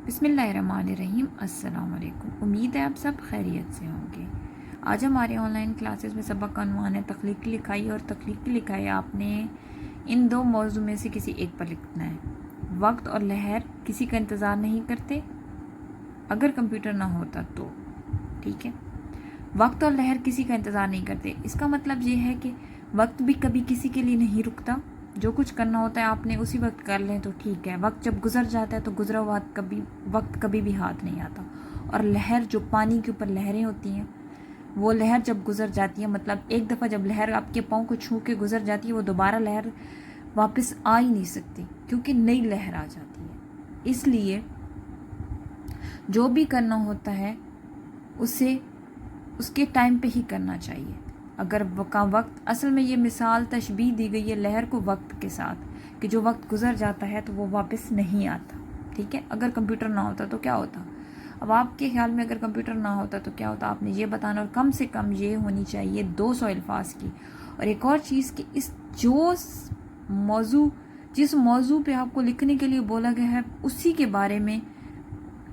بسم اللہ الرحمن الرحیم۔ السلام علیکم، امید ہے آپ سب خیریت سے ہوں گے۔ آج ہمارے آن لائن کلاسز میں سبق کا عنوان ہے تخلیقی لکھائی، اور تخلیقی لکھائی آپ نے ان دو موضوع میں سے کسی ایک پر لکھنا ہے۔ وقت اور لہر کسی کا انتظار نہیں کرتے، اگر کمپیوٹر نہ ہوتا تو۔ ٹھیک ہے، وقت اور لہر کسی کا انتظار نہیں کرتے، اس کا مطلب یہ ہے کہ وقت بھی کبھی کسی کے لیے نہیں رکتا۔ جو کچھ کرنا ہوتا ہے آپ نے اسی وقت کر لیں تو ٹھیک ہے، وقت جب گزر جاتا ہے تو گزرا ہوا وقت کبھی بھی ہاتھ نہیں آتا۔ اور لہر، جو پانی کے اوپر لہریں ہوتی ہیں، وہ لہر جب گزر جاتی ہے، مطلب ایک دفعہ جب لہر آپ کے پاؤں کو چھو کے گزر جاتی ہے، وہ دوبارہ لہر واپس آ ہی نہیں سکتی، کیونکہ نئی لہر آ جاتی ہے۔ اس لیے جو بھی کرنا ہوتا ہے اسے اس کے ٹائم پہ ہی کرنا چاہیے۔ اگر وقت، اصل میں یہ مثال تشبیہ دی گئی ہے لہر کو وقت کے ساتھ، کہ جو وقت گزر جاتا ہے تو وہ واپس نہیں آتا۔ ٹھیک ہے، اگر کمپیوٹر نہ ہوتا تو کیا ہوتا؟ اب آپ کے خیال میں اگر کمپیوٹر نہ ہوتا تو کیا ہوتا، آپ نے یہ بتانا، اور کم سے کم یہ ہونی چاہیے 200 الفاظ کی۔ اور ایک اور چیز کہ جس موضوع پہ آپ کو لکھنے کے لیے بولا گیا ہے اسی کے بارے میں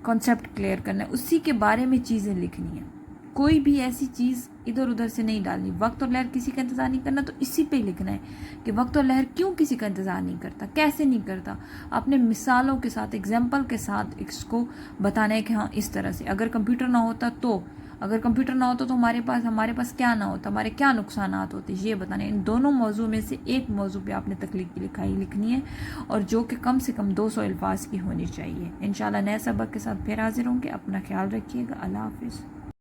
کانسیپٹ کلیئر کرنا ہے، اسی کے بارے میں چیزیں لکھنی ہیں، کوئی بھی ایسی چیز ادھر ادھر سے نہیں ڈالنی۔ وقت اور لہر کسی کا انتظار نہیں کرنا، تو اسی پہ لکھنا ہے کہ وقت اور لہر کیوں کسی کا انتظار نہیں کرتا، کیسے نہیں کرتا۔ آپ نے مثالوں کے ساتھ، اگزامپل کے ساتھ اس کو بتانا ہے کہ ہاں اس طرح سے۔ اگر کمپیوٹر نہ ہوتا تو، اگر کمپیوٹر نہ ہوتا تو ہمارے پاس کیا نہ ہوتا، ہمارے کیا نقصانات ہوتے، یہ بتانے۔ ان دونوں موضوع میں سے ایک موضوع پہ آپ نے تخلیقی لکھائی لکھنی ہے، اور جو کہ کم سے کم 200 الفاظ کی ہونی چاہیے۔ انشاءاللہ نئے سبق کے ساتھ پھر حاضر ہوں گے۔ اپنا خیال رکھیے گا۔ اللہ حافظ۔